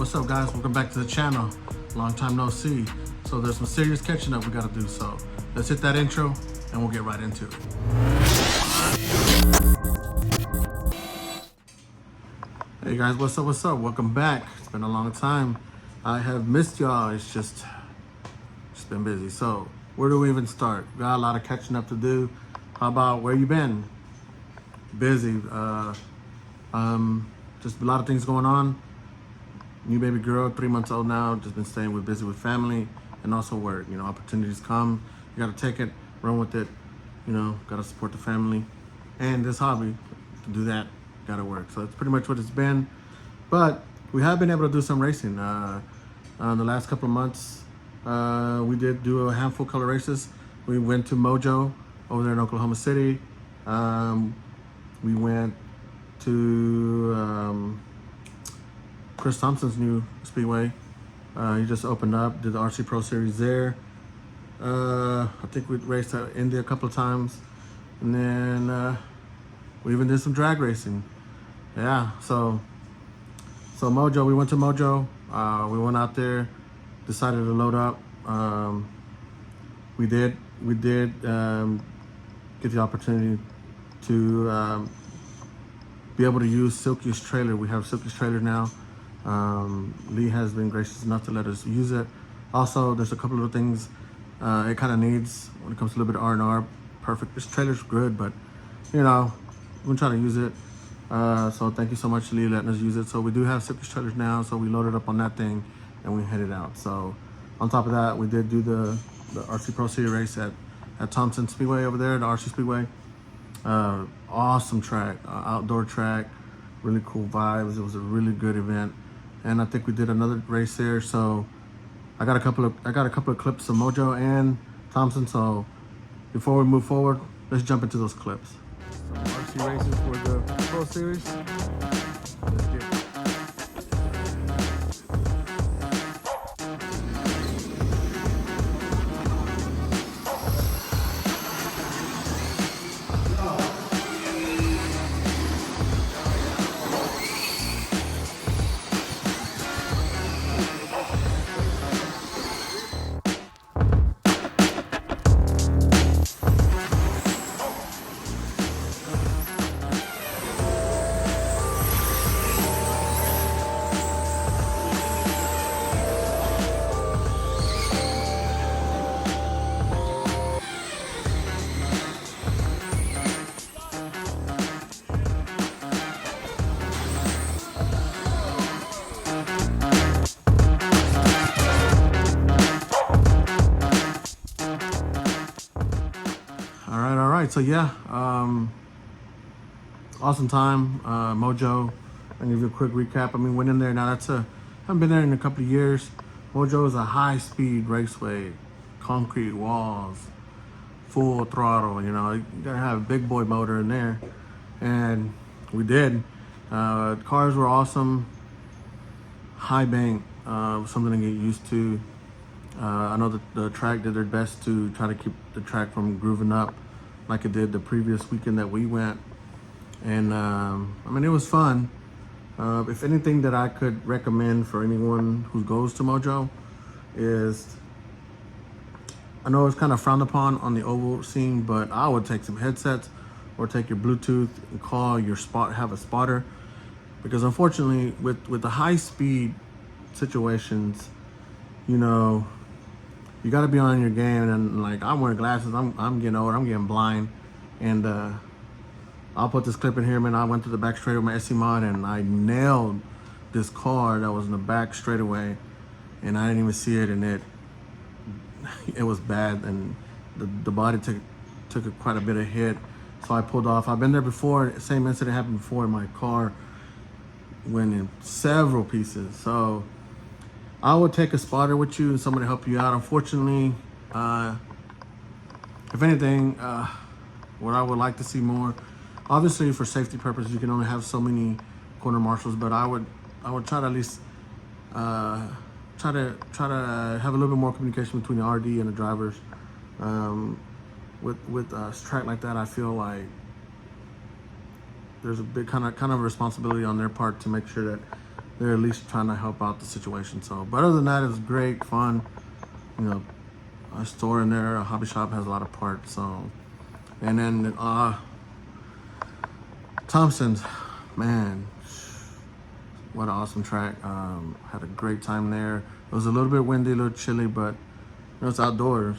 what's up guys? Welcome back to the channel. Long time no see. So there's some serious catching up we gotta do. So let's hit that intro and we'll get right into it. Hey guys, what's up, what's up? Welcome back. It's been a long time. I have missed y'all. It's just been busy. So where do we even start? Got a lot of catching up to do. How about where you been? Busy. Just a lot of things going on. New baby girl, 3 months old now. Just been staying busy with family and also work. You know, opportunities come. You gotta take it, run with it. You know, gotta support the family and this hobby. To do that, gotta work. So that's pretty much what it's been. But we have been able to do some racing. The last couple of months, we did do a handful of color races. We went to Mojo over there in Oklahoma City. We went to Chris Thompson's new speedway. He just opened up, did the RC Pro Series there. I think we raced at India a couple of times. And then we even did some drag racing. Yeah, so Mojo, we went to Mojo. We went out there, decided to load up. We did get the opportunity to be able to use Silko's trailer. We have Silko's trailer now. Lee has been gracious enough to let us use it. Also, there's a couple of things it kind of needs when it comes to a little bit of R&R. Perfect. This trailer's good, but you know, we're gonna try to use it. So thank you so much, Lee, letting us use it. So we do have Silko's trailers now, so we loaded up on that thing and we headed out. So on top of that, we did do the RC Pro Series race at Thompson Speedway over there, the RC Speedway. Awesome track, outdoor track, really cool vibes. It was a really good event, and I think we did another race there. So I got a couple of clips of Mojo and Thompson. So before we move forward, let's jump into those clips. Some RC races for the Pro Series. Let's get it. All right, so yeah, awesome time. Mojo, I'll give you a quick recap. I mean, went in there, now I haven't been there in a couple of years. Mojo is a high-speed raceway, concrete walls, full throttle, you know, you gotta have a big boy motor in there. And we did. Cars were awesome, high bank, something to get used to. I know that the track did their best to try to keep the track from grooving up like it did the previous weekend that we went. And I mean, it was fun. If anything that I could recommend for anyone who goes to Mojo is, I know it's kind of frowned upon on the oval scene, but I would take some headsets or take your Bluetooth and call your spot, have a spotter. Because unfortunately, with the high speed situations, you know, you got to be on your game. And like, I'm wearing glasses, I'm getting old, I'm getting blind. And I'll put this clip in here, man. I went to the back straight with my SC mod and I nailed this car that was in the back straightaway, and I didn't even see it, and it was bad, and the body took quite a bit of hit. So I pulled off. I've been there before. Same incident happened before, in my car went in several pieces. So I would take a spotter with you and somebody to help you out. Unfortunately, if anything, what I would like to see more, obviously for safety purposes, you can only have so many corner marshals, but I would try to at least try to have a little bit more communication between the RD and the drivers. With a track like that, I feel like there's a big kind of responsibility on their part to make sure that they're at least trying to help out the situation. So, but other than that, it was great, fun. You know, a store in there, a hobby shop has a lot of parts. So, and then Thompson's, man, what an awesome track. Had a great time there. It was a little bit windy, a little chilly, but it's outdoors.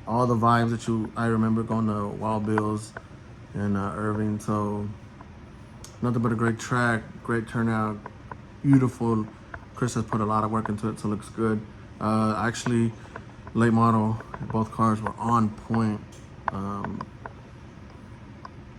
All the vibes that I remember going to Wild Bill's and Irving. So nothing but a great track, great turnout, beautiful. Chris has put a lot of work into it, so it looks good. Actually, late model, both cars were on point.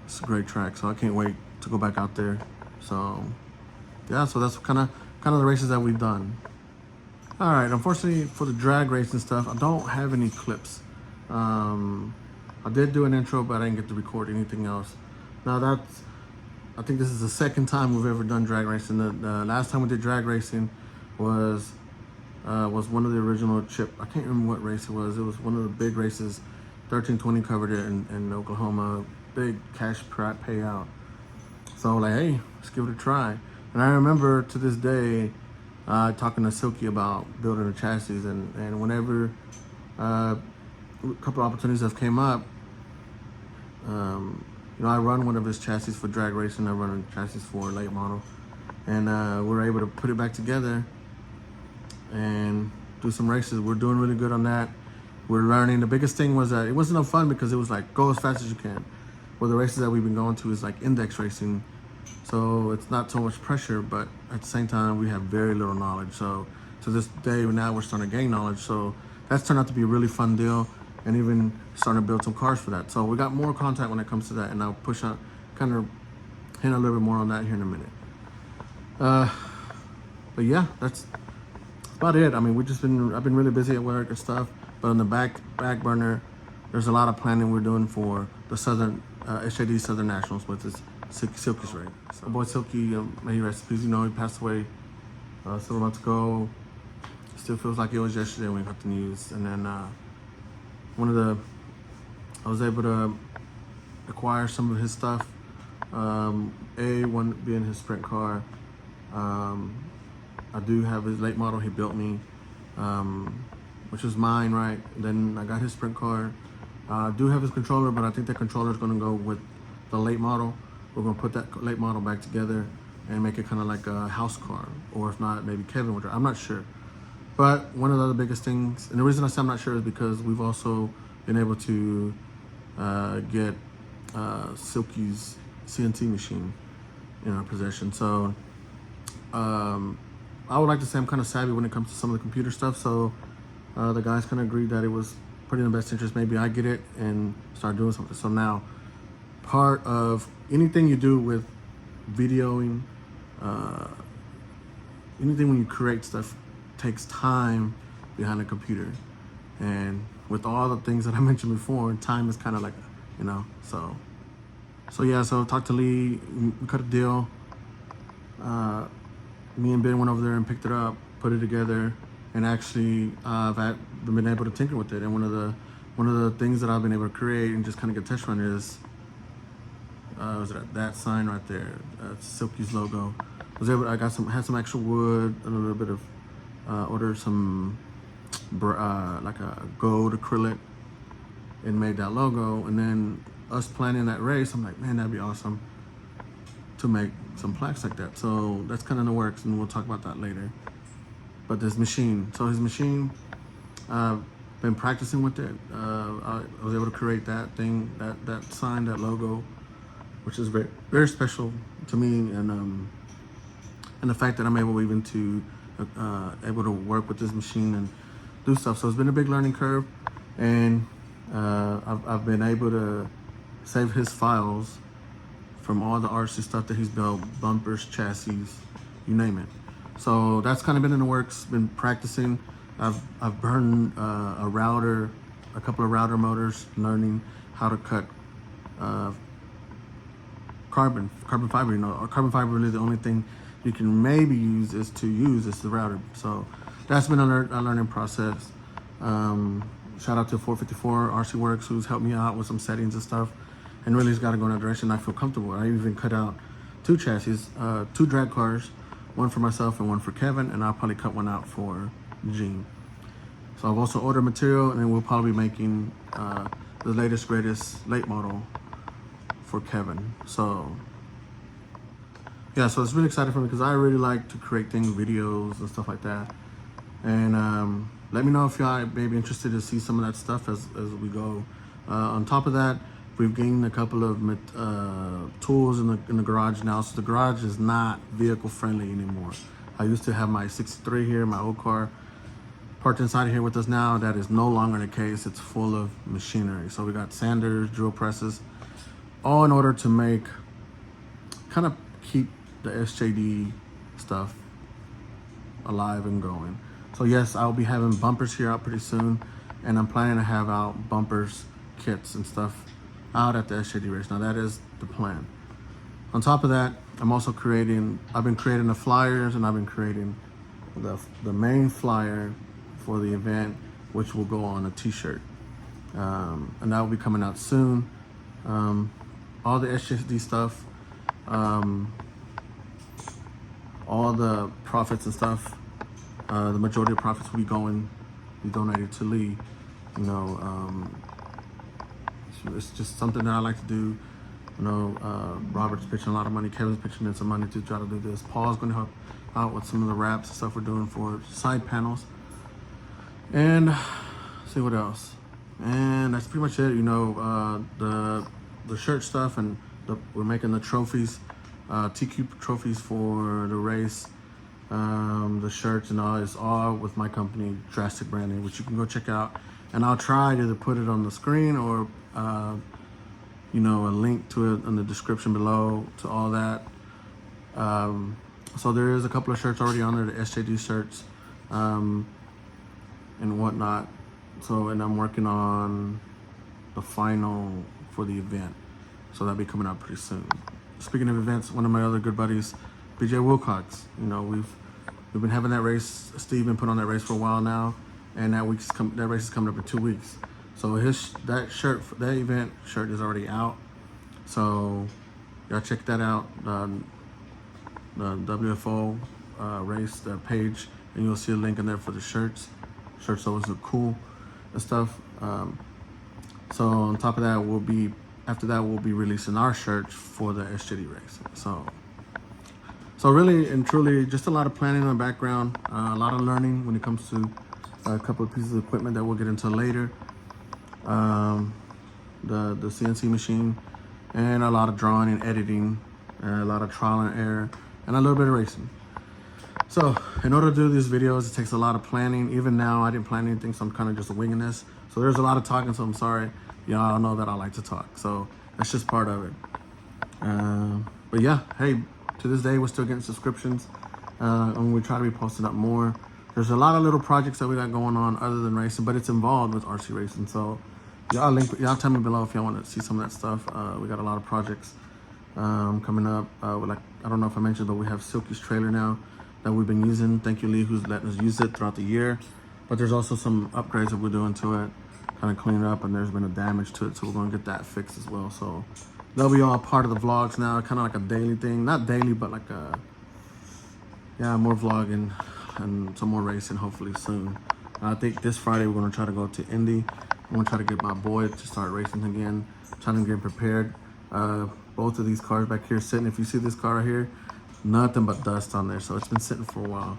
It's a great track, so I can't wait to go back out there. So yeah, so that's kind of the races that we've done. All right, unfortunately for the drag race and stuff, I don't have any clips. I did do an intro, but I didn't get to record anything else. Now I think this is the second time we've ever done drag racing. The last time we did drag racing was one of the original Chip. I can't remember what race it was. It was one of the big races. 1320 covered it in Oklahoma. Big cash payout. So like, hey, let's give it a try. And I remember to this day talking to Silky about building a chassis, and whenever a couple of opportunities have came up, I run one of his chassis for drag racing. I run a chassis for late model, and we're able to put it back together and do some races. We're doing really good on that. We're learning. The biggest thing was that it wasn't no fun because it was like go as fast as you can. Well, the races that we've been going to is like index racing, so it's not so much pressure, but at the same time we have very little knowledge. So to this day now we're starting to gain knowledge. So that's turned out to be a really fun deal, and even starting to build some cars for that. So we got more content when it comes to that, and I'll push out, kind of hint a little bit more on that here in a minute. But yeah, that's about it. I mean, I've been really busy at work and stuff, but on the back burner, there's a lot of planning we're doing for the Southern HAD Southern Nationals with this Silky's race. So boy Silky, may he rest in peace. He passed away several months ago. Still feels like it was yesterday when we got the news. And then I was able to acquire some of his stuff. One being his sprint car. I do have his late model he built me, which is mine, right? Then I got his sprint car. I do have his controller, but I think that controller is going to go with the late model. We're going to put that late model back together and make it kind of like a house car, or if not, maybe Kevin would drive. I'm not sure. But one of the other biggest things, and the reason I say I'm not sure is because we've also been able to get Silky's CNC machine in our possession. So I would like to say I'm kind of savvy when it comes to some of the computer stuff. So the guys kind of agreed that it was pretty in the best interest. Maybe I get it and start doing something. So now, part of anything you do with videoing, anything when you create stuff takes time behind a computer. And with all the things that I mentioned before, time is kind of like, so yeah, so talked to Lee, we cut a deal. Me and Ben went over there and picked it up, put it together, and actually I've been able to tinker with it. And one of the things that I've been able to create and just kind of get test run is that sign right there, Silky's logo. I had some extra wood, a little bit of ordered some like a gold acrylic, and made that logo. And then us planning that race, I'm like, man, that'd be awesome to make some plaques like that. So that's kind of in the works, and we'll talk about that later. But this machine, so his machine, been practicing with it. I was able to create that thing, that sign, that logo, which is very, very special to me, and the fact that I'm able even to able to work with this machine and do stuff. So it's been a big learning curve, and I've been able to save his files from all the RC stuff that he's built, bumpers, chassis, you name it. So that's kind of been in the works, been practicing. I've burned a couple of router motors, learning how to cut carbon fiber. Carbon fiber, really the only thing you can maybe use is the router. So that's been a learning process. Shout out to 454 RC Works, who's helped me out with some settings and stuff, and really has got to go in a direction I feel comfortable. I even cut out two chassis, two drag cars, one for myself and one for Kevin, and I'll probably cut one out for Gene. So I've also ordered material, and then we'll probably be making the latest, greatest late model for Kevin. So yeah, so it's really exciting for me because I really like to create things, videos and stuff like that. And let me know if y'all may be interested to see some of that stuff as we go. On top of that, we've gained a couple of tools in the garage now. So the garage is not vehicle friendly anymore. I used to have my 63 here, my old car, parked inside of here with us now. That is no longer the case. It's full of machinery. So we got sanders, drill presses, all in order to make, kind of keep the SJD stuff alive and going. So yes, I'll be having bumpers here out pretty soon, and I'm planning to have out bumpers, kits and stuff out at the SJD race. Now that is the plan. On top of that, I've been creating the flyers, and I've been creating the main flyer for the event, which will go on a t-shirt. And that will be coming out soon. All the SJD stuff, all the profits and stuff, the majority of profits will be donated to Lee. You know, it's just something that I like to do. You know, Robert's pitching a lot of money, Kevin's pitching in some money to try to do this. Paul's going to help out with some of the wraps and stuff we're doing for side panels. And see what else. And that's pretty much it. You know, the shirt stuff, and we're making the trophies, TQ trophies for the race. The shirts and all is all with my company, Drastic Branding, which you can go check out. And I'll try to either put it on the screen or, you know, a link to it in the description below to all that. So there is a couple of shirts already on there, the SJD shirts, and whatnot. So, and I'm working on the final for the event. So that'll be coming out pretty soon. Speaking of events, one of my other good buddies, BJ Wilcox, you know, we've been having that race. Steve been put on that race for a while now, and that race is coming up in 2 weeks. So that event shirt is already out. So y'all check that out, the WFO race, the page, and you'll see a link in there for the shirts. Shirts always look cool and stuff. So on top of that, after that we'll be releasing our shirts for the SJD race. So really and truly, just a lot of planning in the background, a lot of learning when it comes to a couple of pieces of equipment that we'll get into later. The CNC machine, and a lot of drawing and editing, and a lot of trial and error, and a little bit of racing. So in order to do these videos, it takes a lot of planning. Even now, I didn't plan anything, so I'm kind of just winging this. So there's a lot of talking, so I'm sorry. Y'all know that I like to talk, so that's just part of it. But yeah, hey, to this day, we're still getting subscriptions, and we try to be posting up more. There's a lot of little projects that we got going on other than racing, but it's involved with RC racing. So y'all tell me below if y'all want to see some of that stuff. We got a lot of projects coming up. Like, I don't know if I mentioned, but we have Silky's trailer now that we've been using. Thank you, Lee, who's letting us use it throughout the year. But there's also some upgrades that we're doing to it, kind of clean it up, and there's been a damage to it, so we're going to get that fixed as well. So they'll be all part of the vlogs now, kind of like a daily thing. Not daily, but like more vlogging and some more racing hopefully soon. I think this Friday we're going to try to go to Indy. I'm going to try to get my boy to start racing again, trying to get prepared. Both of these cars back here sitting, if you see this car right here, nothing but dust on there, so it's been sitting for a while.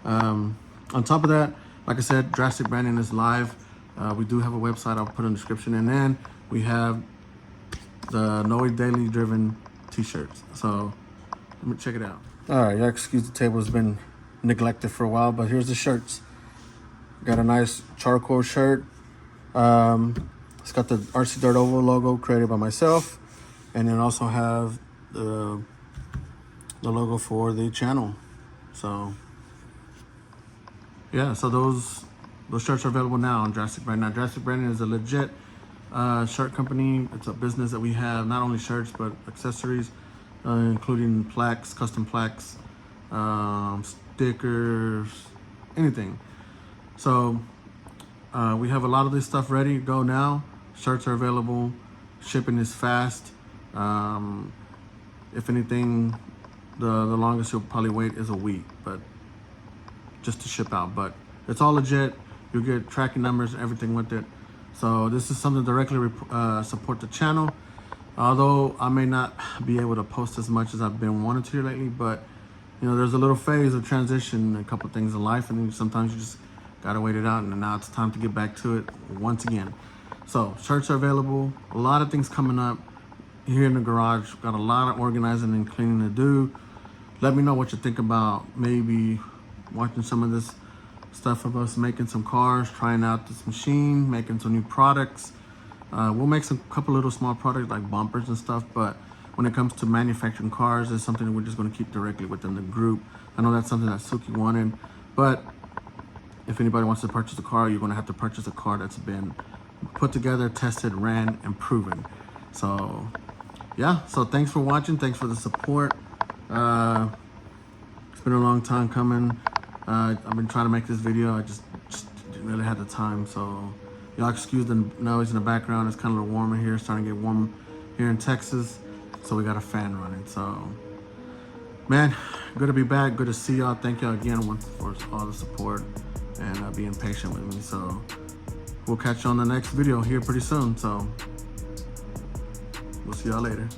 On top of that, like I said, Drastic Branding is live. We do have a website I'll put in the description, and then we have the Noe Daily Driven t-shirts. So let me check it out. All right, excuse the table has been neglected for a while, but here's the shirts. Got a nice charcoal shirt. It's got the RC Dirt Oval logo created by myself, and then also have the logo for the channel. So yeah, so those shirts are available now on Drastic Branding. Now, Drastic Branding is a legit shirt company. It's a business that we have not only shirts but accessories, including plaques, custom plaques, stickers, anything. So we have a lot of this stuff ready to go now. Shirts are available. Shipping is fast. If anything, The longest you'll probably wait is a week, but just to ship out. But it's all legit. You'll get tracking numbers and everything with it. So this is something directly support the channel. Although I may not be able to post as much as I've been wanting to lately, but you know, there's a little phase of transition, a couple things in life, and sometimes you just gotta wait it out, and now it's time to get back to it once again. So shirts are available, a lot of things coming up here in the garage. Got a lot of organizing and cleaning to do. Let me know what you think about maybe watching some of this stuff of us making some cars, trying out this machine, making some new products. We'll make some couple little small products like bumpers and stuff, but when it comes to manufacturing cars, it's something that we're just going to keep directly within the group. I know that's something that Silko wanted, but if anybody wants to purchase a car, you're going to have to purchase a car that's been put together, tested, ran, and proven. So yeah, so thanks for watching. Thanks for the support. It's been a long time coming. I've been trying to make this video. I just didn't really have the time. So y'all excuse the noise in the background. It's kind of a little warmer here. It's starting to get warm here in Texas. So we got a fan running. So man, good to be back. Good to see y'all. Thank y'all again for all the support and being patient with me. So we'll catch you on the next video here pretty soon. So we'll see y'all later.